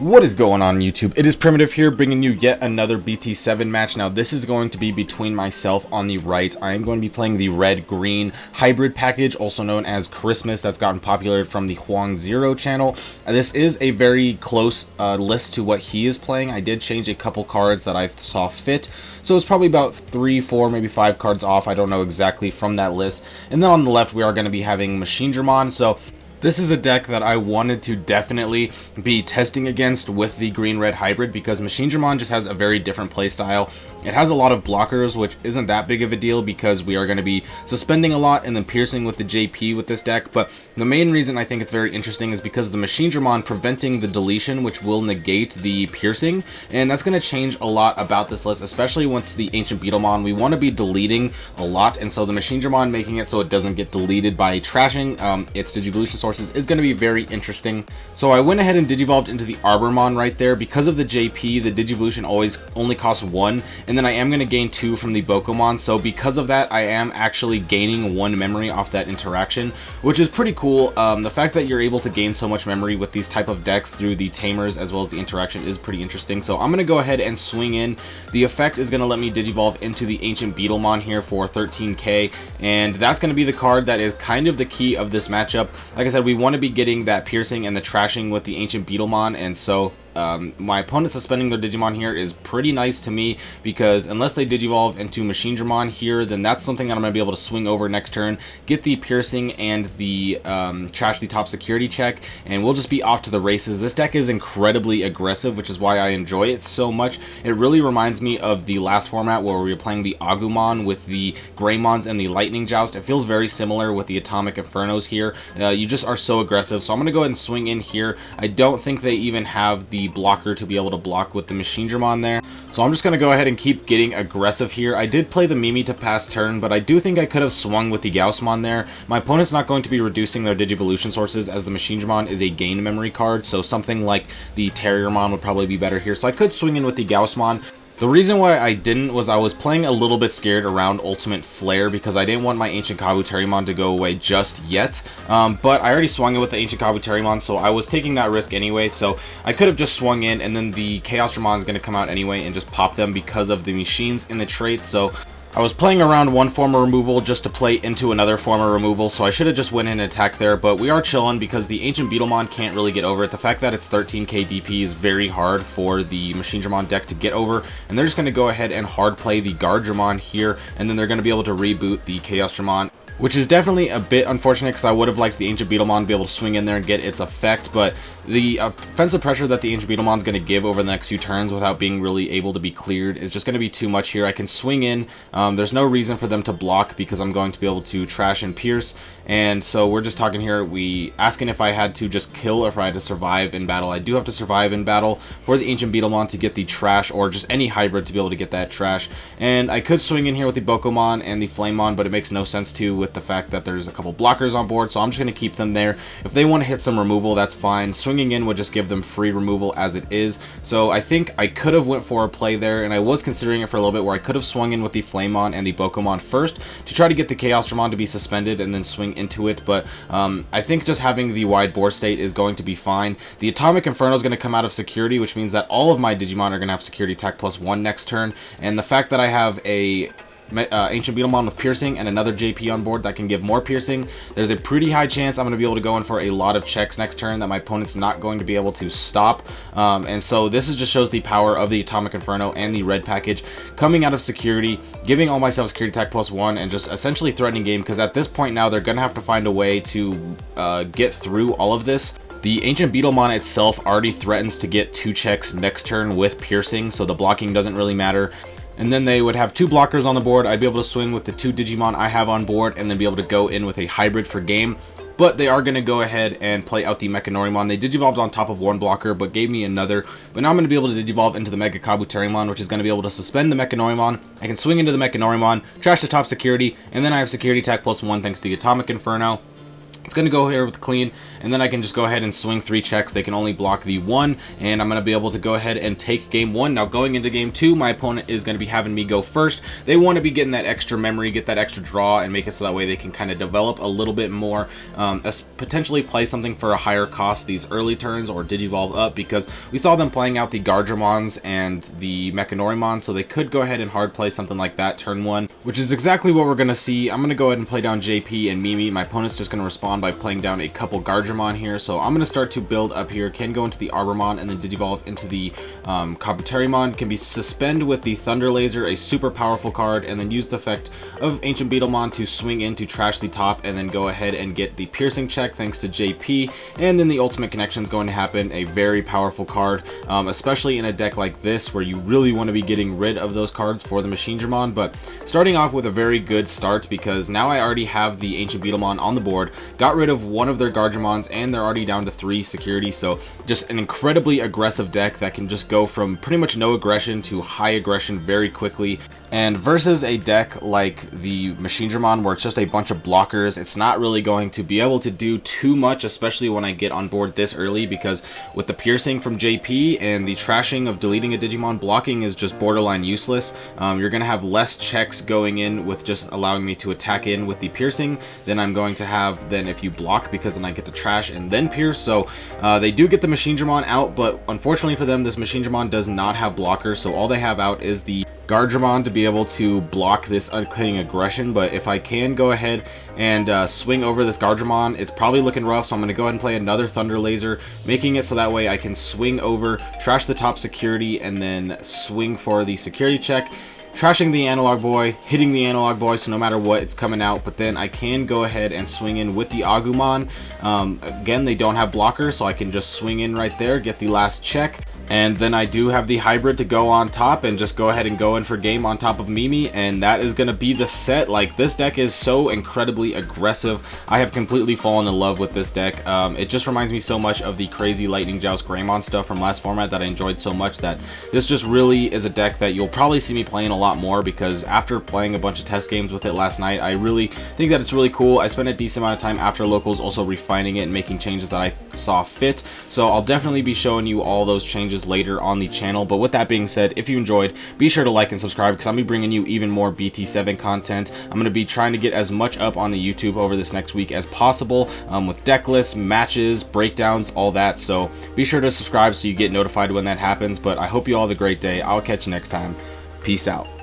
What is going on YouTube? It is Primitive here, bringing you yet another BT7 match. Now this is going to be between myself on the right. I am going to be playing the red-green hybrid package, also known as Christmas, that's gotten popular from the Huang Zero channel. This is a very close list to what he is playing. I did change a couple cards that I saw fit, so it's probably about 3, 4, maybe 5 cards off. I don't know exactly from that list. And then on the left we are going to be having Machinedramon. So this is a deck that I wanted to definitely be testing against with the green-red hybrid because Machinedramon just has a very different playstyle. It has a lot of blockers, which isn't that big of a deal because we are going to be suspending a lot and then piercing with the JP with this deck. But the main reason I think it's very interesting is because the Machinedramon preventing the deletion, which will negate the piercing, and that's going to change a lot about this list, especially once the Ancient Beetlemon. We want to be deleting a lot, and so the Machinedramon making it so it doesn't get deleted by trashing its Digivolution sources is going to be very interesting. So I went ahead and Digivolved into the Arbormon right there. Because of the JP, the Digivolution always only costs 1, and then I am going to gain 2 from the Bokomon. So because of that, I am actually gaining 1 memory off that interaction, which is pretty cool. The fact that you're able to gain so much memory with these type of decks through the Tamers as well as the interaction is pretty interesting. So I'm going to go ahead and swing in. The effect is going to let me Digivolve into the Ancient Beetlemon here for 13k, and that's going to be the card that is kind of the key of this matchup. Like I said, we want to be getting that piercing and the trashing with the Ancient Beetlemon, and so my opponent suspending their Digimon here is pretty nice to me because unless they Digivolve into Machinedramon here, then that's something that I'm going to be able to swing over next turn, get the piercing and the trash the top security check, and we'll just be off to the races. This deck is incredibly aggressive, which is why I enjoy it so much. It really reminds me of the last format where we were playing the Agumon with the Greymons and the Lightning Joust. It feels very similar with the Atomic Infernos here. You just are so aggressive, so I'm going to go ahead and swing in here. I don't think they even have the blocker to be able to block with the Machinedramon there, so I'm just going to go ahead and keep getting aggressive here. I did play the Mimi to pass turn, but I do think I could have swung with the Gaussmon there. My opponent's not going to be reducing their Digivolution sources as the Machinedramon is a gain memory card, so something like the Terriermon would probably be better here, so I could swing in with the Gaussmon. The reason why I didn't was I was playing a little bit scared around Ultimate Flare because I didn't want my Ancient Kabuterimon to go away just yet, but I already swung it with the Ancient Kabuterimon, so I was taking that risk anyway, so I could have just swung in, and then the Chaosdramon is going to come out anyway and just pop them because of the machines in the traits. So I was playing around one form of removal just to play into another form of removal, so I should have just went in and attacked there, but we are chilling because the Ancient Beetlemon can't really get over it. The fact that it's 13k DP is very hard for the Machinedramon deck to get over, and they're just going to go ahead and hard play the Guarddramon here, and then they're going to be able to reboot the Chaosdramon, which is definitely a bit unfortunate because I would have liked the Ancient Beetlemon to be able to swing in there and get its effect, but the offensive pressure that the Ancient Beetlemon is going to give over the next few turns without being really able to be cleared is just going to be too much here. I can swing in. There's no reason for them to block because I'm going to be able to trash and pierce, and so we're just talking here. We asking if I had to just kill or if I had to survive in battle. I do have to survive in battle for the Ancient Beetlemon to get the trash, or just any hybrid to be able to get that trash, and I could swing in here with the Bokomon and the Flamemon, but it makes no sense to with the fact that there's a couple blockers on board, so I'm just going to keep them there. If they want to hit some removal, that's fine. Swinging in would just give them free removal as it is, so I think I could have went for a play there, and I was considering it for a little bit where I could have swung in with the Flamemon and the Bokomon first to try to get the Chaosdramon to be suspended and then swing into it, but I think just having the wide board state is going to be fine. The Atomic Inferno is going to come out of security, which means that all of my Digimon are going to have security attack +1 next turn, and the fact that I have a Ancient Beetlemon with piercing and another JP on board that can give more piercing, there's a pretty high chance I'm going to be able to go in for a lot of checks next turn that my opponent's not going to be able to stop, and so this just shows the power of the Atomic Inferno and the red package coming out of security, giving all myself security attack +1 and just essentially threatening game, because at this point now they're going to have to find a way to get through all of this. The Ancient Beetlemon itself already threatens to get 2 checks next turn with piercing, so the blocking doesn't really matter. And then they would have 2 blockers on the board. I'd be able to swing with the 2 Digimon I have on board and then be able to go in with a hybrid for game. But they are going to go ahead and play out the Mechanorimon. They Digivolved on top of 1 blocker, but gave me another. But now I'm going to be able to Digivolve into the Mega Kabuterimon, which is going to be able to suspend the Mechanorimon. I can swing into the Mechanorimon, trash the top security, and then I have security attack +1 thanks to the Atomic Inferno. It's going to go here with clean, and then I can just go ahead and swing 3 checks. They can only block the 1, and I'm going to be able to go ahead and take game 1. Now going into game 2, my opponent is going to be having me go first. They want to be getting that extra memory, get that extra draw, and make it so that way they can kind of develop a little bit more, potentially play something for a higher cost these early turns or Digivolve up, because we saw them playing out the Garderomon's and the Machinedramon, so they could go ahead and hard play something like that turn 1, which is exactly what we're going to see. I'm going to go ahead and play down JP and Mimi. My opponent's just going to respond by playing down a couple Garderomon here, so I'm going to start to build up here. Can go into the Arbormon and then Digivolve into the Kabuterimon. Can be suspend with the Thunder Laser, a super powerful card, and then use the effect of Ancient Beetlemon to swing in to trash the top and then go ahead and get the piercing check thanks to JP. And then the ultimate connection is going to happen, a very powerful card, especially in a deck like this where you really want to be getting rid of those cards for the Machinedramon. But starting off with a very good start, because now I already have the Ancient Beetlemon on the board, got rid of one of their Garderomon's, and they're already down to 3 security, so just an incredibly aggressive deck that can just go from pretty much no aggression to high aggression very quickly. And versus a deck like the Machinedramon where it's just a bunch of blockers, it's not really going to be able to do too much, especially when I get on board this early, because with the piercing from JP and the trashing of deleting a Digimon, blocking is just borderline useless. You're going to have less checks going in with just allowing me to attack in with the piercing than I'm going to have then if you block, because then I get to trash and then pierce. So they do get the Machinedramon out, but unfortunately for them, this Machinedramon does not have blockers, so all they have out is the Garderomon to be able to block this uncutting aggression. But if I can go ahead and swing over this Garderomon, it's probably looking rough, so I'm going to go ahead and play another Thunder Laser, making it so that way I can swing over, trash the top security, and then swing for the security check, trashing the Analog Boy, hitting the Analog Boy, so no matter what, it's coming out. But then I can go ahead and swing in with the Agumon. Again, they don't have blockers, so I can just swing in right there, get the last check. And then I do have the hybrid to go on top and just go ahead and go in for game on top of Mimi, and that is going to be the set. Like, this deck is so incredibly aggressive. I have completely fallen in love with this deck. It just reminds me so much of the crazy Lightning Joust Greymon stuff from last format that I enjoyed so much, that this just really is a deck that you'll probably see me playing a lot more, because after playing a bunch of test games with it last night, I really think that it's really cool. I spent a decent amount of time after locals also refining it and making changes that I saw fit, so I'll definitely be showing you all those changes later on the channel. But with that being said, if you enjoyed, be sure to like and subscribe, because I'll be bringing you even more BT7 content. I'm going to be trying to get as much up on the YouTube over this next week as possible, with deck lists, matches, breakdowns, all that. So be sure to subscribe so you get notified when that happens. But I hope you all have a great day. I'll catch you next time. Peace out.